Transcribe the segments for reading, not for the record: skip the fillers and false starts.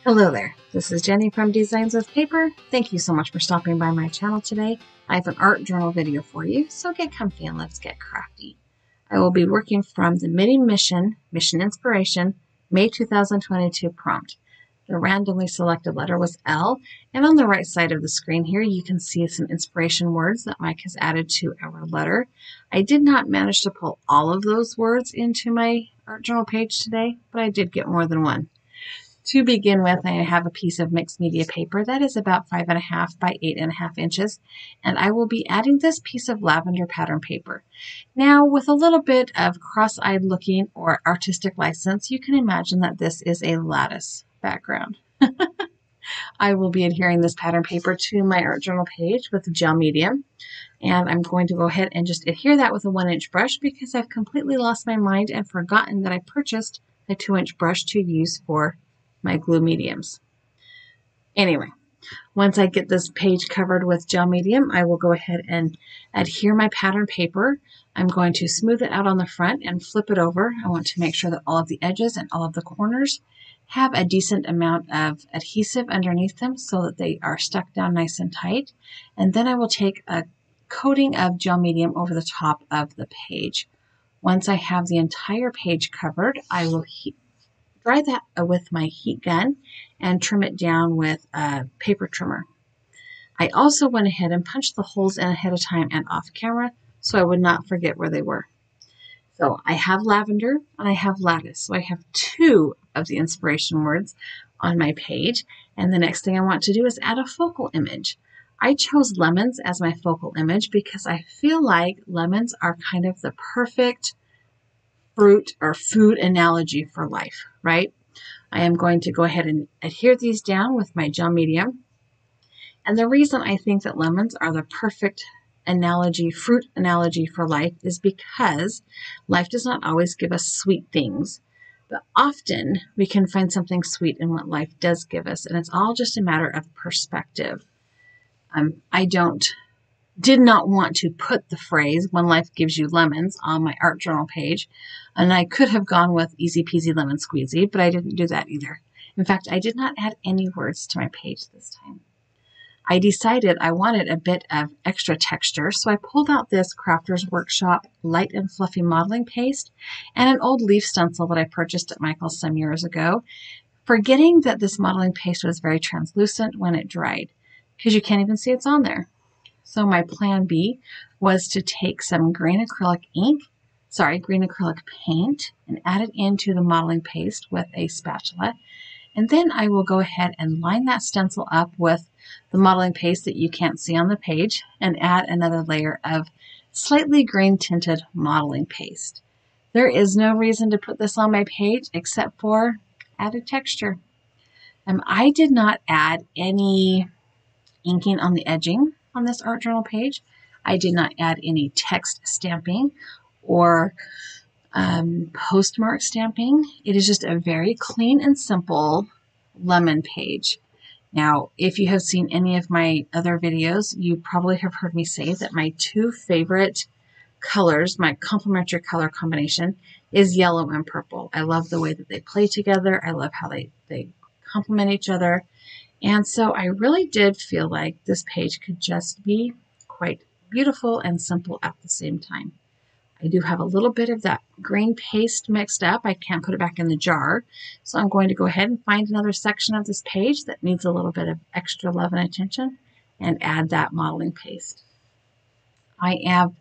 Hello there, this is Jenny from Designs with Paper. Thank you so much for stopping by my channel today. I have an art journal video for you, so get comfy and let's get crafty. I will be working from the Mini Mission Inspiration, May 2022 prompt. The randomly selected letter was L, and on the right side of the screen here you can see some inspiration words that Mike has added to our letter. I did not manage to pull all of those words into my art journal page today, but I did get more than one. To begin with, I have a piece of mixed media paper that is about 5.5 by 8.5 inches, and I will be adding this piece of lavender pattern paper. Now, with a little bit of cross-eyed looking or artistic license, you can imagine that this is a lattice background. I will be adhering this pattern paper to my art journal page with gel medium, and I'm going to go ahead and just adhere that with a 1-inch brush because I've completely lost my mind and forgotten that I purchased a 2-inch brush to use for my glue mediums. Anyway, once I get this page covered with gel medium, I will go ahead and adhere my pattern paper. I'm going to smooth it out on the front and flip it over. I want to make sure that all of the edges and all of the corners have a decent amount of adhesive underneath them so that they are stuck down nice and tight. And then I will take a coating of gel medium over the top of the page. Once I have the entire page covered, I will dry that with my heat gun and trim it down with a paper trimmer. I also went ahead and punched the holes in ahead of time and off camera so I would not forget where they were. So I have lavender and I have lattice. So I have 2 of the inspiration words on my page. And the next thing I want to do is add a focal image. I chose lemons as my focal image because I feel like lemons are kind of the perfect fruit or food analogy for life, right? I am going to go ahead and adhere these down with my gel medium. And the reason I think that lemons are the perfect analogy, fruit analogy for life is because life does not always give us sweet things, but often we can find something sweet in what life does give us. And it's all just a matter of perspective. I did not want to put the phrase "when life gives you lemons" on my art journal page, and I could have gone with "easy peasy lemon squeezy," but I didn't do that either. In fact, I did not add any words to my page this time. I decided I wanted a bit of extra texture, so I pulled out this Crafters Workshop light and fluffy modeling paste and an old leaf stencil that I purchased at Michael's some years ago, forgetting that this modeling paste was very translucent when it dried, because you can't even see it's on there. So my plan B was to take some green acrylic paint and add it into the modeling paste with a spatula. And then I will go ahead and line that stencil up with the modeling paste that you can't see on the page and add another layer of slightly green tinted modeling paste. There is no reason to put this on my page except for added texture. I did not add any inking on the edging on this art journal page. I did not add any text stamping or postmark stamping. It is just a very clean and simple lemon page. Now, if you have seen any of my other videos, you probably have heard me say that my 2 favorite colors, my complementary color combination, is yellow and purple. I love the way that they play together. I love how they complement each other. And so I really did feel like this page could just be quite beautiful and simple at the same time. I do have a little bit of that green paste mixed up. I can't put it back in the jar. So I'm going to go ahead and find another section of this page that needs a little bit of extra love and attention and add that modeling paste. I have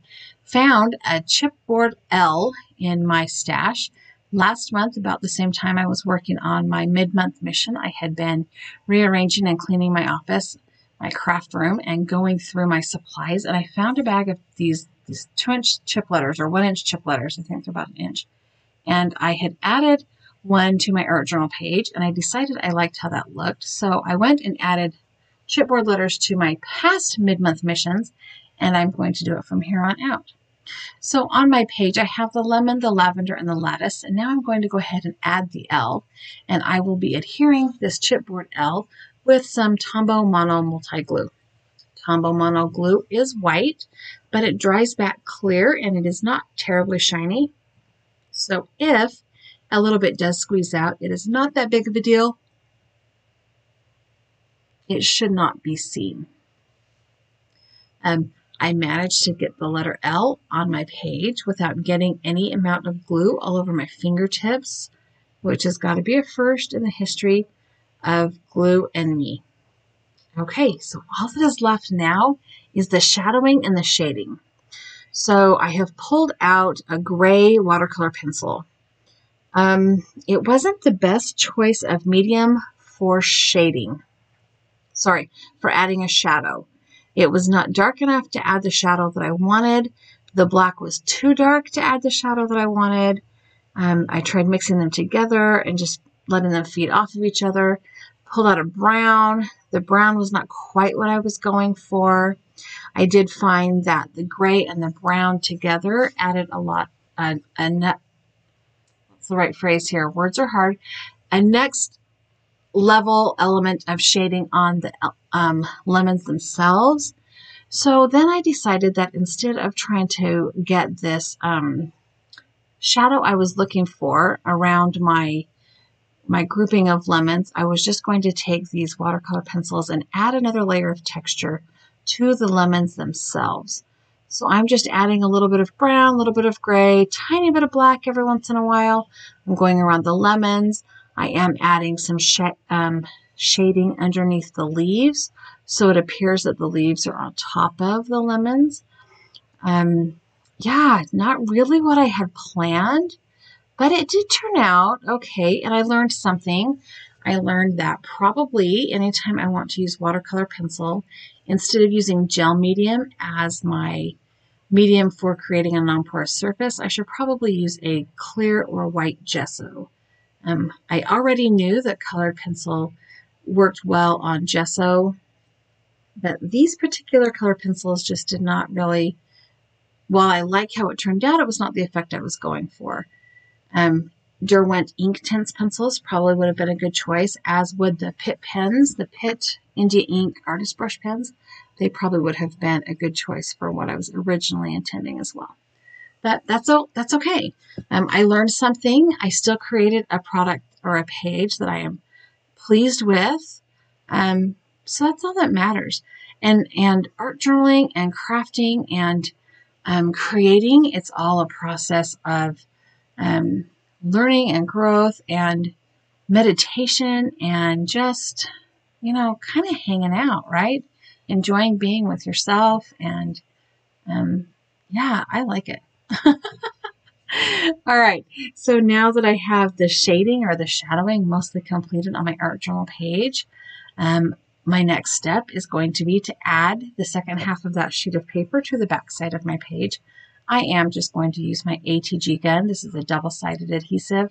found a chipboard L in my stash. Last month, about the same time I was working on my mid-month mission, I had been rearranging and cleaning my office, my craft room, and going through my supplies, and I found a bag of these 2-inch chip letters, or 1-inch chip letters. I think they're about 1 inch. And I had added one to my art journal page, and I decided I liked how that looked. So I went and added chipboard letters to my past mid-month missions, and I'm going to do it from here on out. So on my page, I have the lemon, the lavender, and the lattice, and now I'm going to go ahead and add the L, and I will be adhering this chipboard L with some Tombow Mono multi-glue. Tombow Mono glue is white, but it dries back clear, and it is not terribly shiny. So if a little bit does squeeze out, it is not that big of a deal. it should not be seen. I managed to get the letter L on my page without getting any amount of glue all over my fingertips, which has got to be a first in the history of glue and me. Okay, so all that is left now is the shadowing and the shading. So I have pulled out a gray watercolor pencil. It wasn't the best choice of medium for shading. Sorry, for adding a shadow. It was not dark enough to add the shadow that I wanted. The black was too dark to add the shadow that I wanted. I tried mixing them together and just letting them feed off of each other. Pulled out a brown. The brown was not quite what I was going for. I did find that the gray and the brown together added a lot, what's the right phrase here? Words are hard. A next level element of shading on the lemons themselves. So then I decided that instead of trying to get this shadow I was looking for around my grouping of lemons, I was just going to take these watercolor pencils and add another layer of texture to the lemons themselves. So I'm just adding a little bit of brown, a little bit of gray, tiny bit of black every once in a while. I'm going around the lemons. I am adding some shading underneath the leaves, so it appears that the leaves are on top of the lemons. Yeah, not really what I had planned, but it did turn out okay, and I learned something. I learned that probably anytime I want to use watercolor pencil, instead of using gel medium as my medium for creating a non-porous surface, I should probably use a clear or white gesso. I already knew that colored pencil worked well on gesso, but these particular color pencils just did not really, while I like how it turned out, it was not the effect I was going for. Derwent Inktense pencils probably would have been a good choice, as would the Pitt pens, the Pitt India Ink artist brush pens. They probably would have been a good choice for what I was originally intending as well. But that's okay. I learned something. I still created a product or a page that I am pleased with. So that's all that matters. And art journaling and crafting and creating, it's all a process of learning and growth and meditation and just, kind of hanging out, right? Enjoying being with yourself. And yeah, I like it. All right, so now that I have the shading or the shadowing mostly completed on my art journal page, my next step is going to be to add the second half of that sheet of paper to the back side of my page. I am just going to use my ATG gun. This is a double-sided adhesive.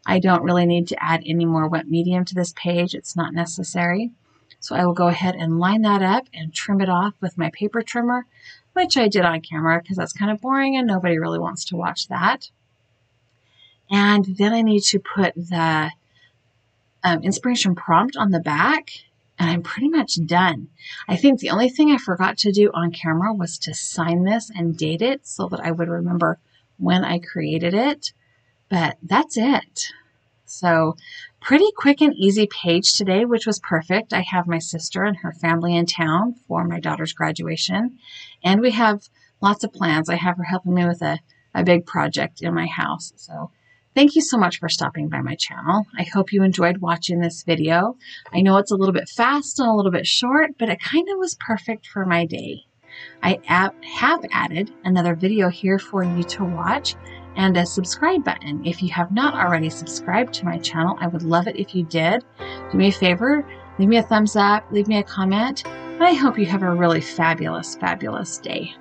I don't really need to add any more wet medium to this page. It's not necessary. So I will go ahead and line that up and trim it off with my paper trimmer, which I did on camera because that's kind of boring and nobody really wants to watch that. And then I need to put the inspiration prompt on the back, and I'm pretty much done. I think the only thing I forgot to do on camera was to sign this and date it so that I would remember when I created it, but that's it. So pretty quick and easy page today, which was perfect. I have my sister and her family in town for my daughter's graduation, and we have lots of plans. I have her helping me with a big project in my house. So thank you so much for stopping by my channel. I hope you enjoyed watching this video. I know it's a little bit fast and a little bit short, but it kind of was perfect for my day. I have added another video here for you to watch and a subscribe button. If you have not already subscribed to my channel, I would love it if you did. Do me a favor, leave me a thumbs up, leave me a comment, and I hope you have a really fabulous, fabulous day.